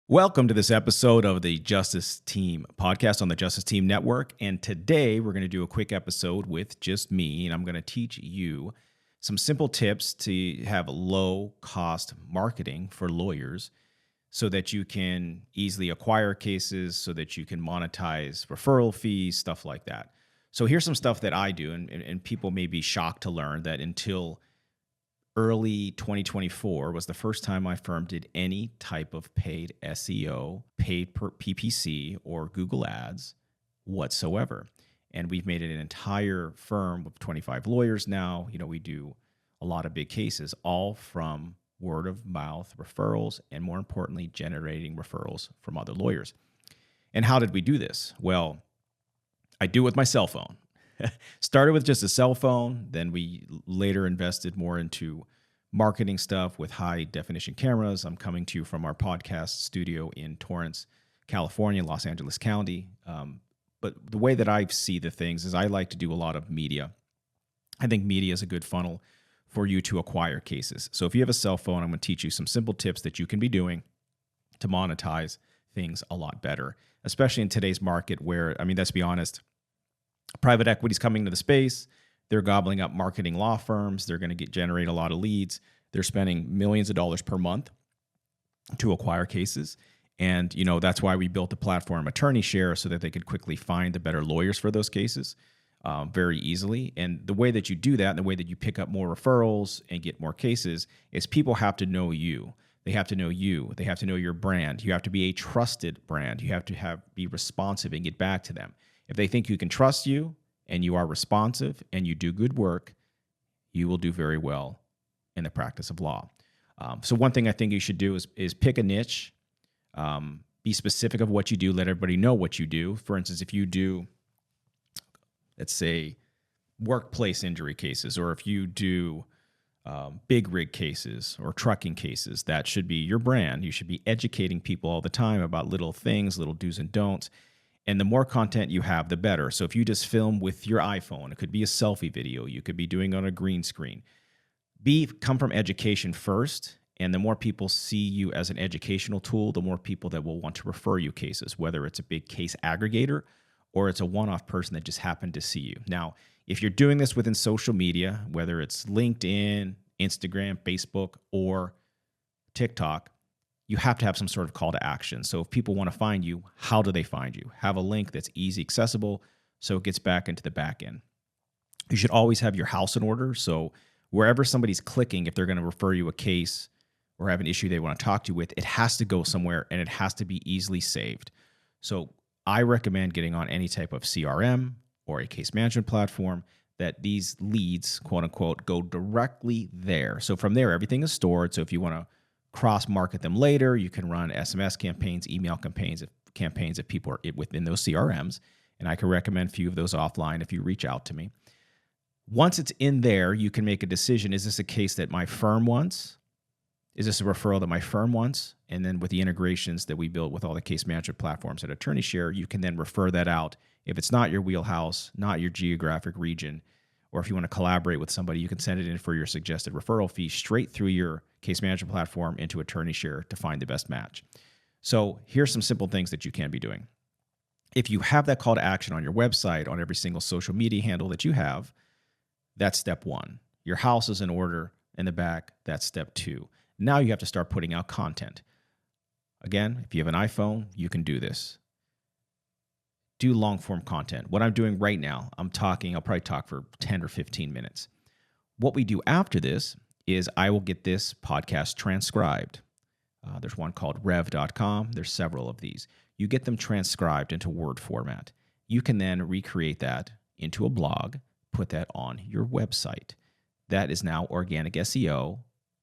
Welcome to this episode of the Justice Team podcast on the Justice Team Network. And today we're going to do a quick episode with just me, and I'm going to teach you some simple tips to have low cost marketing for lawyers so that you can easily acquire cases, so that you can monetize referral fees, stuff like that. So here's some stuff that I do, and people may be shocked to learn that until early 2024 was the first time my firm did any type of paid SEO, paid per PPC, or Google Ads whatsoever. And we've made it an entire firm of 25 lawyers now. We do a lot of big cases, all from word of mouth referrals, and more importantly, generating referrals from other lawyers. And how did we do this? Well, I do it with my cell phone. Started with just a cell phone, then we later invested more into marketing stuff with high definition cameras. I'm coming to you from our podcast studio in Torrance, California, Los Angeles County. But the way that I see the things is I like to do a lot of media. I think media is a good funnel for you to acquire cases. So if you have a cell phone, I'm going to teach you some simple tips that you can be doing to monetize things a lot better, especially in today's market where, let's be honest, private equity is coming to the space. They're gobbling up marketing law firms. They're going to generate a lot of leads. They're spending millions of dollars per month to acquire cases. And, that's why we built the platform Attorney Share, so that they could quickly find the better lawyers for those cases very easily. And the way that you do that, and the way that you pick up more referrals and get more cases, is people have to know you. They have to know you. They have to know your brand. You have to be a trusted brand. You have to be responsive and get back to them. If they think you can trust you and you are responsive and you do good work, you will do very well in the practice of law. So one thing I think you should do is pick a niche, be specific of what you do, let everybody know what you do. For instance, if you do, let's say, workplace injury cases, or if you do big rig cases or trucking cases, that should be your brand. You should be educating people all the time about little things, little do's and don'ts. And the more content you have, the better. So if you just film with your iPhone, it could be a selfie video. You could be doing it on a green screen. Come from education first. And the more people see you as an educational tool, the more people that will want to refer you cases, whether it's a big case aggregator or it's a one-off person that just happened to see you. Now, if you're doing this within social media, whether it's LinkedIn, Instagram, Facebook, or TikTok, you have to have some sort of call to action. So if people want to find you, how do they find you? Have a link that's easy accessible so it gets back into the back end. You should always have your house in order. So wherever somebody's clicking, if they're going to refer you a case or have an issue they want to talk to you with, it has to go somewhere and it has to be easily saved. So I recommend getting on any type of CRM or a case management platform that these leads, quote unquote, go directly there. So from there, everything is stored. So if you want to cross-market them later, you can run SMS campaigns, email campaigns if people are within those CRMs. And I can recommend a few of those offline if you reach out to me. Once it's in there, you can make a decision. Is this a case that my firm wants? Is this a referral that my firm wants? And then with the integrations that we built with all the case management platforms at Attorney Share, you can then refer that out. If it's not your wheelhouse, not your geographic region, or if you want to collaborate with somebody, you can send it in for your suggested referral fee straight through your case management platform into Attorney Share to find the best match. So here's some simple things that you can be doing. If you have that call to action on your website, on every single social media handle that you have, that's step one. Your house is in order in the back, that's step two. Now you have to start putting out content. Again, if you have an iPhone, you can do this. Do long form content. What I'm doing right now, I'll probably talk for 10 or 15 minutes. What we do after this is I will get this podcast transcribed. There's one called rev.com. There's several of these. You get them transcribed into Word format. You can then recreate that into a blog, put that on your website. That is now organic SEO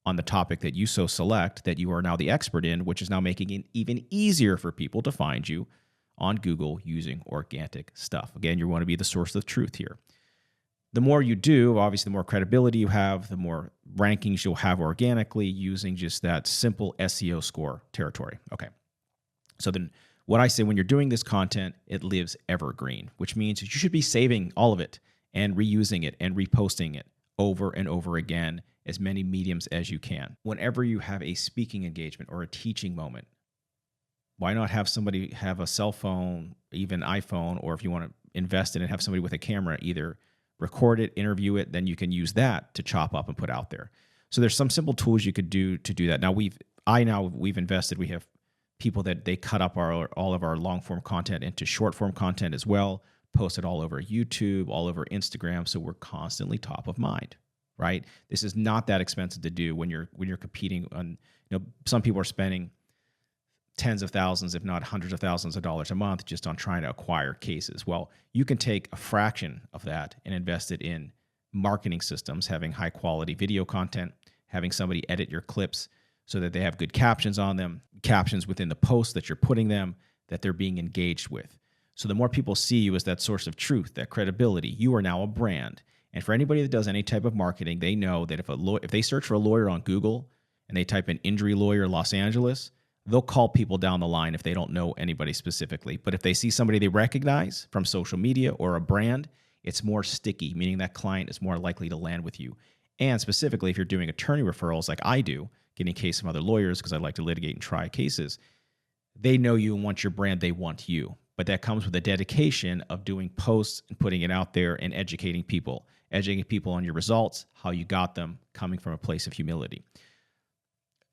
on the topic that you so select that you are now the expert in, which is now making it even easier for people to find you on Google using organic stuff. Again, you want to be the source of truth here. The more you do, obviously, the more credibility you have, the more rankings you'll have organically using just that simple SEO score territory. Okay. So then what I say when you're doing this content, it lives evergreen, which means you should be saving all of it and reusing it and reposting it over and over again, as many mediums as you can. Whenever you have a speaking engagement or a teaching moment, Why not have somebody have a cell phone, even iPhone, or if you want to invest in it, have somebody with a camera either record it, interview it, then you can use that to chop up and put out there. So there's some simple tools you could do to do that. Now we've invested. We have people that they cut up all of our long form content into short form content as well, post it all over YouTube, all over Instagram. So we're constantly top of mind, right? This is not that expensive to do when you're competing on, some people are spending tens of thousands, if not hundreds of thousands of dollars a month just on trying to acquire cases. Well, you can take a fraction of that and invest it in marketing systems, having high quality video content, having somebody edit your clips so that they have good captions on them, captions within the posts that you're putting them, that they're being engaged with. So the more people see you as that source of truth, that credibility, you are now a brand. And for anybody that does any type of marketing, they know that if they search for a lawyer on Google and they type in injury lawyer Los Angeles, they'll call people down the line if they don't know anybody specifically. But if they see somebody they recognize from social media or a brand, it's more sticky, meaning that client is more likely to land with you. And specifically, if you're doing attorney referrals like I do, getting a case from other lawyers because I like to litigate and try cases, they know you and want your brand, they want you. But that comes with a dedication of doing posts and putting it out there and educating people on your results, how you got them, coming from a place of humility.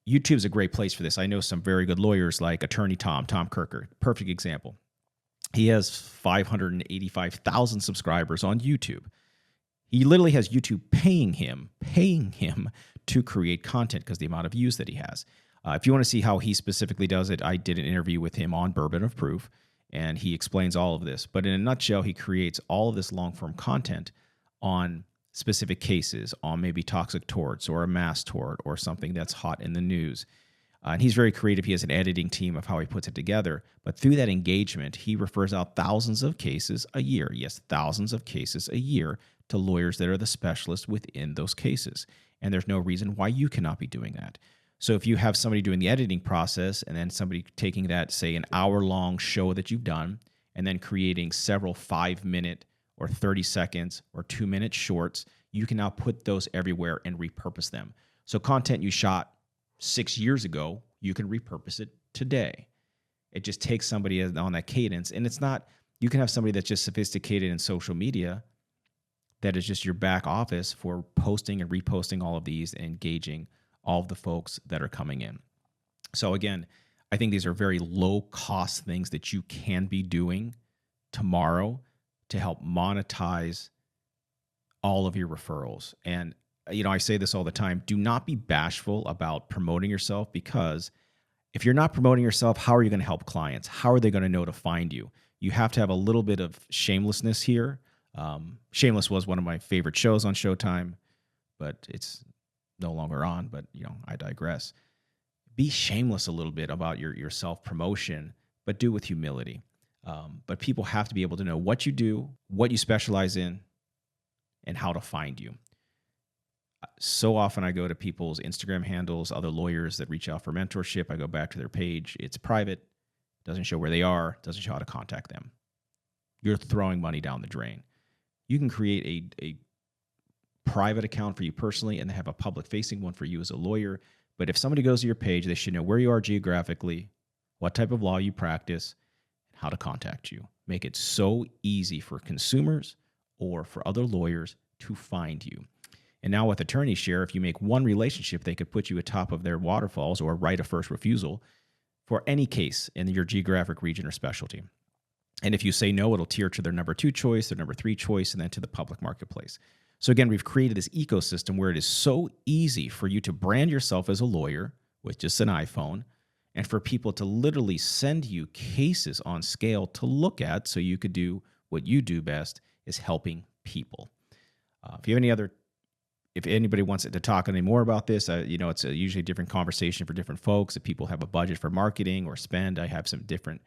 YouTube's a great place for this. I know some very good lawyers like attorney Tom Kirker, perfect example. He has 585,000 subscribers on YouTube. He literally has YouTube paying him to create content because the amount of views that he has. If you want to see how he specifically does it, I did an interview with him on Bourbon of Proof, and he explains all of this. But in a nutshell, he creates all of this long-form content on specific cases, on maybe toxic torts or a mass tort or something that's hot in the news. And he's very creative. He has an editing team of how he puts it together. But through that engagement, he refers out thousands of cases a year. Yes, thousands of cases a year to lawyers that are the specialists within those cases. And there's no reason why you cannot be doing that. So if you have somebody doing the editing process and then somebody taking that, say, an hour-long show that you've done and then creating several 5-minute or 30 seconds or 2-minute shorts, you can now put those everywhere and repurpose them. So content you shot 6 years ago, you can repurpose it today. It just takes somebody on that cadence. And it's not, you can have somebody that's just sophisticated in social media that is just your back office for posting and reposting all of these and engaging all of the folks that are coming in. So again, I think these are very low cost things that you can be doing tomorrow to help monetize all of your referrals. And, I say this all the time, do not be bashful about promoting yourself, because if you're not promoting yourself, how are you going to help clients? How are they going to know to find you? You have to have a little bit of shamelessness here. Shameless was one of my favorite shows on Showtime, but it's no longer on, but I digress. Be shameless a little bit about your self-promotion, but do it with humility. But people have to be able to know what you do, what you specialize in, and how to find you. So often I go to people's Instagram handles, other lawyers that reach out for mentorship. I go back to their page. It's private, doesn't show where they are, doesn't show how to contact them. You're throwing money down the drain. You can create a private account for you personally and have a public-facing one for you as a lawyer. But if somebody goes to your page, they should know where you are geographically, what type of law you practice, and how to contact you. Make it so easy for consumers or for other lawyers to find you. And now with Attorney Share, if you make one relationship, they could put you atop of their waterfalls or right of first refusal for any case in your geographic region or specialty. And if you say no, it'll tier to their number 2 choice, their number 3 choice, and then to the public marketplace. So again, we've created this ecosystem where it is so easy for you to brand yourself as a lawyer with just an iPhone, and for people to literally send you cases on scale to look at so you could do what you do best, is helping people. If anybody wants to talk any more about this, it's usually a different conversation for different folks. If people have a budget for marketing or spend, I have some different,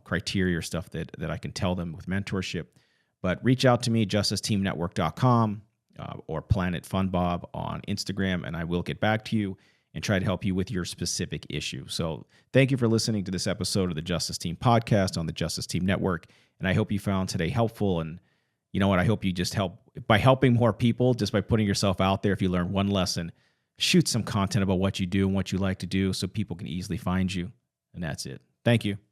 criteria or stuff that I can tell them with mentorship. But reach out to me, justicesteamnetwork.com or Planet FunBob on Instagram, and I will get back to you and try to help you with your specific issue. So thank you for listening to this episode of the Justice Team podcast on the Justice Team Network. And I hope you found today helpful. And you know what? I hope you just help by helping more people, just by putting yourself out there. If you learn one lesson, shoot some content about what you do and what you like to do so people can easily find you. And that's it. Thank you.